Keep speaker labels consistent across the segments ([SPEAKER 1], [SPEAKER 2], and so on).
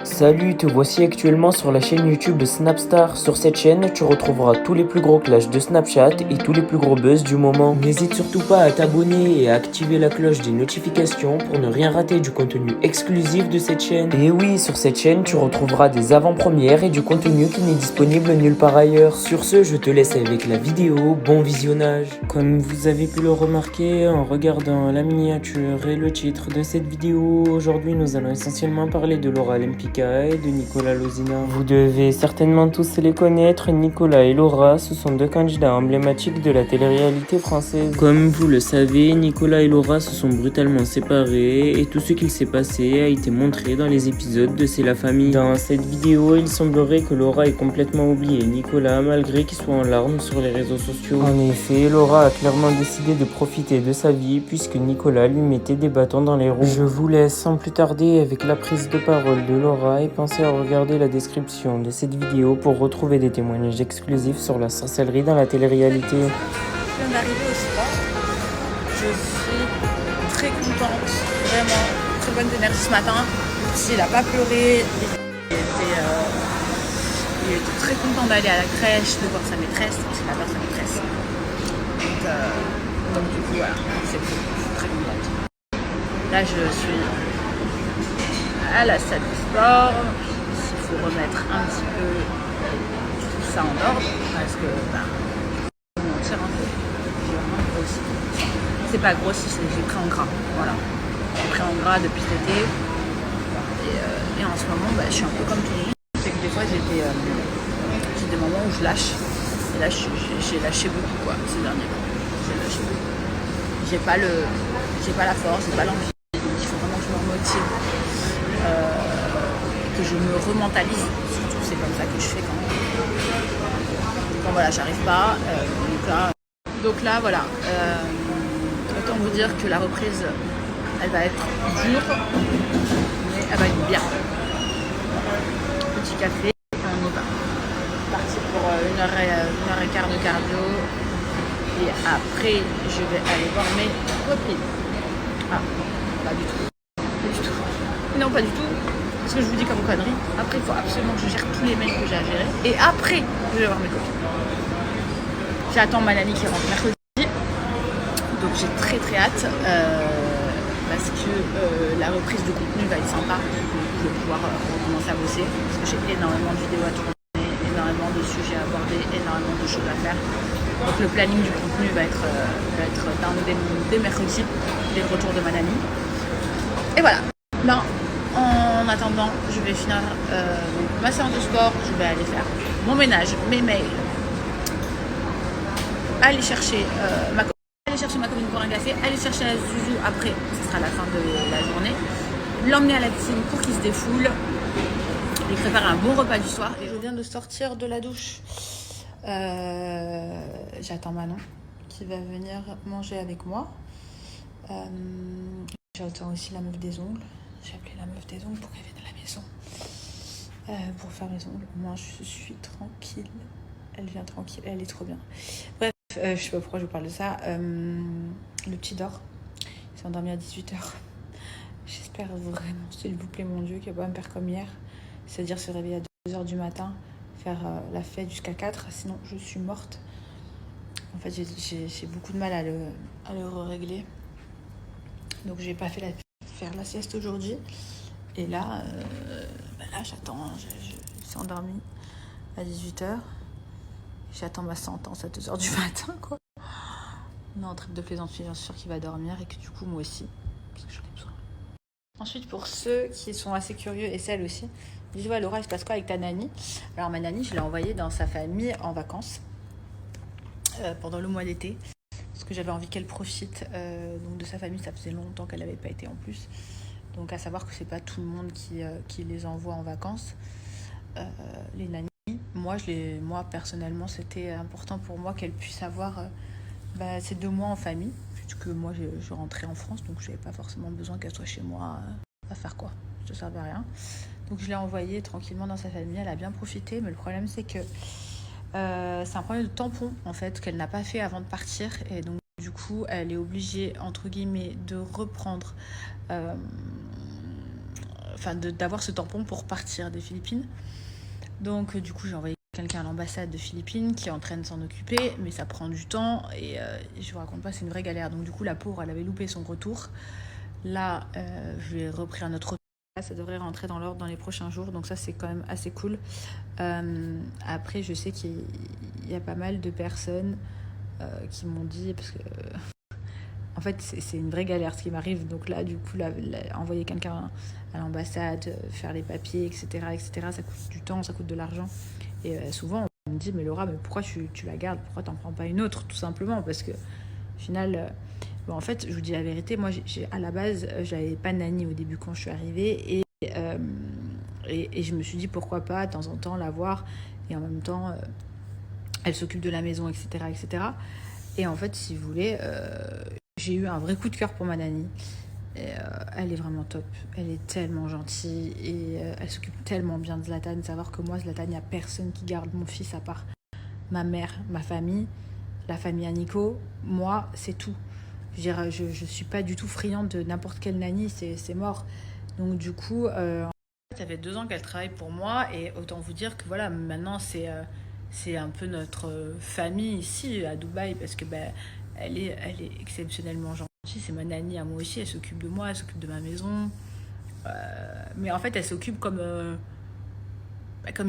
[SPEAKER 1] Salut, te voici actuellement sur la chaîne YouTube de Snapstar. Sur cette chaîne, tu retrouveras tous les plus gros clashs de Snapchat et tous les plus gros buzz du moment. N'hésite surtout pas à t'abonner et à activer la cloche des notifications pour ne rien rater du contenu exclusif de cette chaîne. Et oui, sur cette chaîne, tu retrouveras des avant-premières et du contenu qui n'est disponible nulle part ailleurs. Sur ce, je te laisse avec la vidéo. Bon visionnage. Comme vous avez pu le remarquer en regardant la miniature et le titre de cette vidéo, aujourd'hui nous allons essentiellement parler de Laura Lempicka et de Nicolas Lozina. Vous devez certainement tous les connaître, Nicolas et Laura, ce sont deux candidats emblématiques de la télé-réalité française. Comme vous le savez, Nicolas et Laura se sont brutalement séparés et tout ce qu'il s'est passé a été montré dans les épisodes de C'est la famille. Dans cette vidéo, il semblerait que Laura ait complètement oublié Nicolas malgré qu'il soit en larmes sur les réseaux sociaux. En effet, Laura a clairement décidé de profiter de sa vie puisque Nicolas lui mettait des bâtons dans les roues. Je vous laisse sans plus tarder avec la prise de parole de Laura et pensez à regarder la description de cette vidéo pour retrouver des témoignages exclusifs sur la sorcellerie dans la télé-réalité.
[SPEAKER 2] Je viens d'arriver au spa. Je suis très contente, vraiment très bonne énergie ce matin. Il n'a pas pleuré, il était très content d'aller à la crèche, de voir sa maîtresse, parce qu'il adore sa maîtresse. Donc du coup voilà, c'est cool, je suis très contente. Là je suis à la salle de sport, il faut remettre un petit peu tout ça en ordre, parce que on tire un peu, j'ai vraiment grossi. C'est pas grossi, j'ai pris en gras, voilà. J'ai pris en gras depuis cet été, et en ce moment je suis un peu comme tout le monde. C'est que des fois j'ai des moments où je lâche, et là j'ai lâché beaucoup quoi, ces derniers temps. J'ai lâché beaucoup. J'ai pas la force, j'ai pas l'envie, donc il faut vraiment que je me remotive. Que je me rementalise, surtout c'est comme ça que je fais quand voilà, j'arrive pas. Donc là voilà, autant vous dire que la reprise elle va être dure, mais elle va être bien. Petit café, et on y va. Parti pour une heure et quart de cardio, et après je vais aller voir mes copines. Ah, pas du tout. Pas du tout. Non, pas du tout. Ce que je vous dis comme connerie. Après, il faut absolument que je gère tous les mails que j'ai à gérer. Et après, je vais voir mes copines. J'attends ma nanny qui rentre mercredi. Donc j'ai très très hâte. Parce que la reprise de contenu va être sympa. Je vais pouvoir recommencer à bosser. Parce que j'ai énormément de vidéos à tourner, énormément de sujets à aborder, énormément de choses à faire. Donc le planning du contenu va être down dès mercredi, dès le retour de ma nanny. Et voilà. Là, en attendant, je vais finir ma séance de sport, je vais aller faire mon ménage, mes mails, aller chercher ma copine pour un café, aller chercher la Zouzou après, ce sera la fin de la journée, l'emmener à la piscine pour qu'il se défoule, et préparer un bon repas du soir. Et je viens de sortir de la douche. J'attends Manon qui va venir manger avec moi. J'attends aussi la meuf des ongles. J'ai appelé la meuf des ongles pour qu'elle vienne à la maison pour faire mes ongles. Moi, je suis tranquille. Elle vient tranquille. Elle est trop bien. Bref, je sais pas pourquoi je vous parle de ça. Le petit dort. Il s'est endormi à 18h. J'espère vraiment, s'il vous plaît, mon Dieu, qu'il va pas me faire comme hier. C'est-à-dire se réveiller à 2h du matin, faire la fête jusqu'à 4. Sinon, je suis morte. En fait, j'ai beaucoup de mal à le régler. Donc, j'ai pas fait faire la sieste aujourd'hui. Et là, j'attends. Je suis endormie à 18h. J'attends ma sentence à 2h du matin, quoi. Non, trêve de plaisanterie, bien sûr qu'il va dormir et que du coup, moi aussi, parce que j'en ai besoin. Ensuite, pour ceux qui sont assez curieux, et celles aussi, ils disent, ouais, Laura, il se passe quoi avec ta nanny? Alors, ma nanny, je l'ai envoyée dans sa famille en vacances pendant le mois d'été. Parce que j'avais envie qu'elle profite donc de sa famille. Ça faisait longtemps qu'elle n'avait pas été en plus. Donc à savoir que c'est pas tout le monde qui les envoie en vacances. Les nannies, moi personnellement, c'était important pour moi qu'elle puisse avoir ces 2 mois en famille. Puisque moi je rentrais en France, donc je n'avais pas forcément besoin qu'elle soit chez moi à faire quoi. Ça ne servait à rien. Donc je l'ai envoyée tranquillement dans sa famille. Elle a bien profité, mais le problème c'est que c'est un problème de tampon en fait qu'elle n'a pas fait avant de partir, et donc du coup elle est obligée entre guillemets de reprendre d'avoir ce tampon pour partir des Philippines. Donc du coup j'ai envoyé quelqu'un à l'ambassade de Philippines qui est en train de s'en occuper, mais ça prend du temps et je vous raconte pas, c'est une vraie galère. Donc du coup la pauvre, elle avait loupé son retour. Là je lui ai repris un autre retour. Ça devrait rentrer dans l'ordre dans les prochains jours, donc ça c'est quand même assez cool. Après je sais qu'il y a pas mal de personnes qui m'ont dit, parce que en fait c'est une vraie galère ce qui m'arrive, donc là du coup envoyer quelqu'un à l'ambassade, faire les papiers, etc., ça coûte du temps, ça coûte de l'argent. Et souvent on me dit mais Laura, mais pourquoi tu la gardes, pourquoi t'en prends pas une autre, tout simplement parce que au final en fait je vous dis la vérité, moi à la base j'avais pas de nanny au début quand je suis arrivée et je me suis dit pourquoi pas de temps en temps la voir, et en même temps elle s'occupe de la maison, etc. Et en fait si vous voulez j'ai eu un vrai coup de cœur pour ma nanny. Et elle est vraiment top, elle est tellement gentille et elle s'occupe tellement bien de Zlatan. Savoir que moi Zlatan, il n'y a personne qui garde mon fils à part ma mère, ma famille, la famille à Nico, moi c'est tout. Je veux dire, je suis pas du tout friande de n'importe quelle nanny, c'est mort. Donc du coup ça fait 2 ans qu'elle travaille pour moi, et autant vous dire que voilà, maintenant c'est un peu notre famille ici à Dubaï, parce que elle est exceptionnellement gentille. C'est ma nanny à moi aussi, elle s'occupe de moi, elle s'occupe de ma maison. Mais en fait, elle s'occupe comme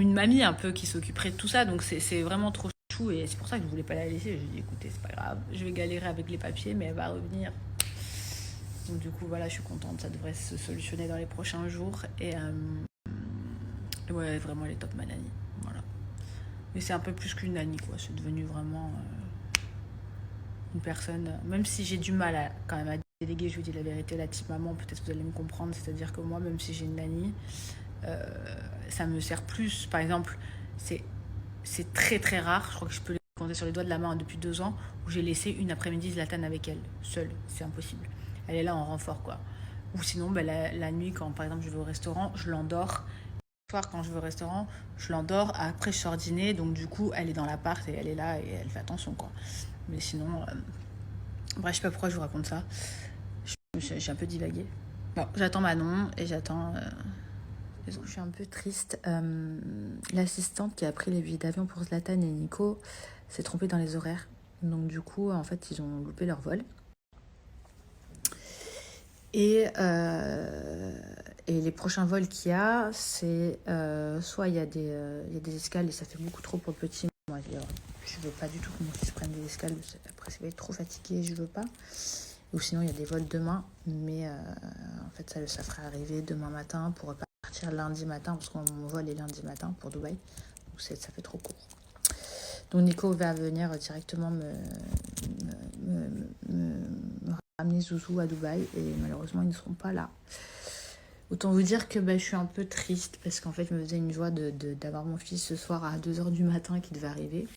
[SPEAKER 2] une mamie un peu qui s'occuperait de tout ça. Donc c'est vraiment trop chou, et c'est pour ça que je voulais pas la laisser. Je lui ai dit écoutez, c'est pas grave, je vais galérer avec les papiers, mais elle va revenir. Donc du coup voilà, je suis contente, ça devrait se solutionner dans les prochains jours. Et ouais, vraiment elle est top ma nanny. Voilà. Mais c'est un peu plus qu'une nanny quoi, c'est devenu vraiment une personne, même si j'ai du mal quand même à déléguer, je vous dis la vérité, la type maman, peut-être que vous allez me comprendre, c'est-à-dire que moi, même si j'ai une nanny, ça me sert plus. Par exemple, c'est très très rare, je crois que je peux les compter sur les doigts de la main depuis 2 ans, où j'ai laissé une après-midi Zlatan avec elle, seule, c'est impossible. Elle est là en renfort quoi. Ou sinon, la nuit, quand par exemple je vais au restaurant, je l'endors. Le soir, quand je vais au restaurant, je l'endors, après je sors dîner, donc du coup, elle est dans l'appart et elle est là et elle fait attention quoi. Mais sinon, bref, je sais pas pourquoi je vous raconte ça. J'ai un peu divagué. Bon, j'attends Manon et j'attends... Je suis un peu triste. L'assistante qui a pris les billets d'avion pour Zlatan et Nico s'est trompée dans les horaires. Donc du coup, en fait, ils ont loupé leur vol. Et les prochains vols qu'il y a, c'est soit il y a des escales et ça fait beaucoup trop pour le petit. Moi, je veux pas du tout que mon fils prenne des escales. Après, ça va être trop fatigué, je veux pas. Ou sinon, il y a des vols demain. Mais en fait, ça ferait arriver demain matin pour partir lundi matin. Parce que mon vol est lundi matin pour Dubaï. Donc ça fait trop court. Donc Nico va venir directement me ramener Zouzou à Dubaï. Et malheureusement, ils ne seront pas là. Autant vous dire que je suis un peu triste parce qu'en fait, je me faisais une joie d'avoir mon fils ce soir à 2h du matin qui devait arriver.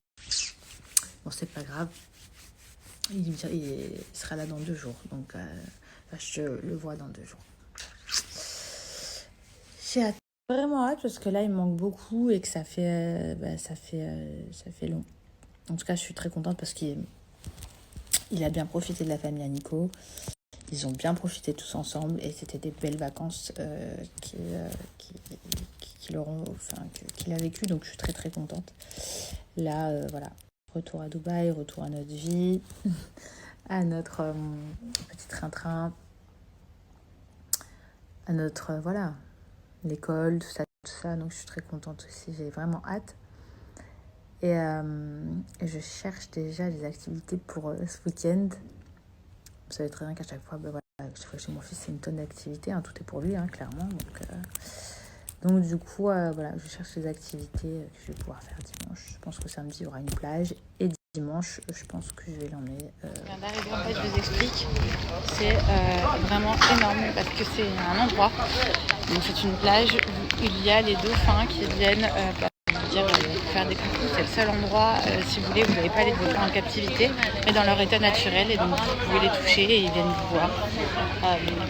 [SPEAKER 2] Bon, c'est pas grave. Il sera là dans 2 jours. Donc, je le vois dans 2 jours. J'ai vraiment hâte parce que là, il me manque beaucoup et que ça fait long. En tout cas, je suis très contente parce qu'il a bien profité de la famille à Nico. Ils ont bien profité tous ensemble et c'était des belles vacances qu'il a vécu, donc je suis très très contente. Là, voilà, retour à Dubaï, retour à notre vie, à notre petit train-train, à notre, l'école, tout ça, donc je suis très contente aussi, j'ai vraiment hâte. Et je cherche déjà des activités pour ce week-end. Vous savez très bien qu'à chaque fois, chaque fois chez mon fils, c'est une tonne d'activités. Tout est pour lui, clairement. Donc du coup, je cherche des activités que je vais pouvoir faire dimanche. Je pense que samedi, il y aura une plage. Et dimanche, je pense que je vais l'emmener. Je viens d'arriver, en fait, je vous explique. C'est vraiment énorme parce que c'est un endroit. Donc c'est une plage où il y a les dauphins qui viennent... faire des coucous, c'est le seul endroit, si vous voulez, vous n'allez pas les dauphins en captivité, mais dans leur état naturel, et donc vous pouvez les toucher et ils viennent vous voir.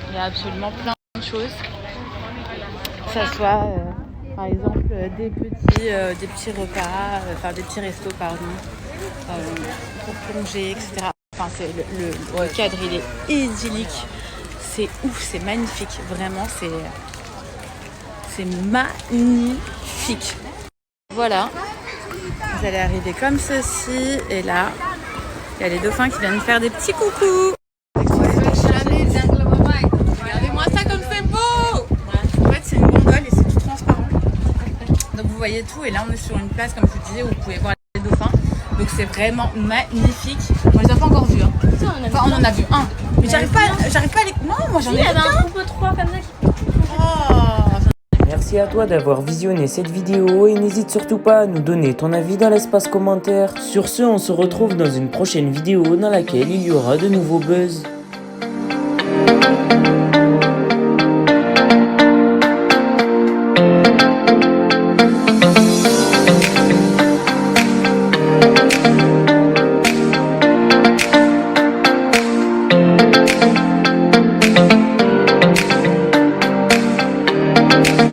[SPEAKER 2] Il y a absolument plein de choses, que ça soit par exemple des petits repas, des petits restos pour plonger, etc. Enfin, le cadre il est idyllique, c'est ouf, c'est magnifique, vraiment c'est magnifique. Voilà, vous allez arriver comme ceci et là, il y a les dauphins qui viennent faire des petits coucous. Regardez-moi ça comme c'est beau. En fait, c'est une gondole et c'est tout transparent. Donc vous voyez tout et là on est sur une place comme je vous disais où vous pouvez voir les dauphins. Donc c'est vraiment magnifique. On les a pas encore vus. Hein. Enfin, on en a vu un. Mais j'arrive pas à les... Non, moi j'en ai vu.
[SPEAKER 3] Il y avait un groupe 3 comme ça qui...
[SPEAKER 1] Merci à toi d'avoir visionné cette vidéo et n'hésite surtout pas à nous donner ton avis dans l'espace commentaire. Sur ce, on se retrouve dans une prochaine vidéo dans laquelle il y aura de nouveaux buzz.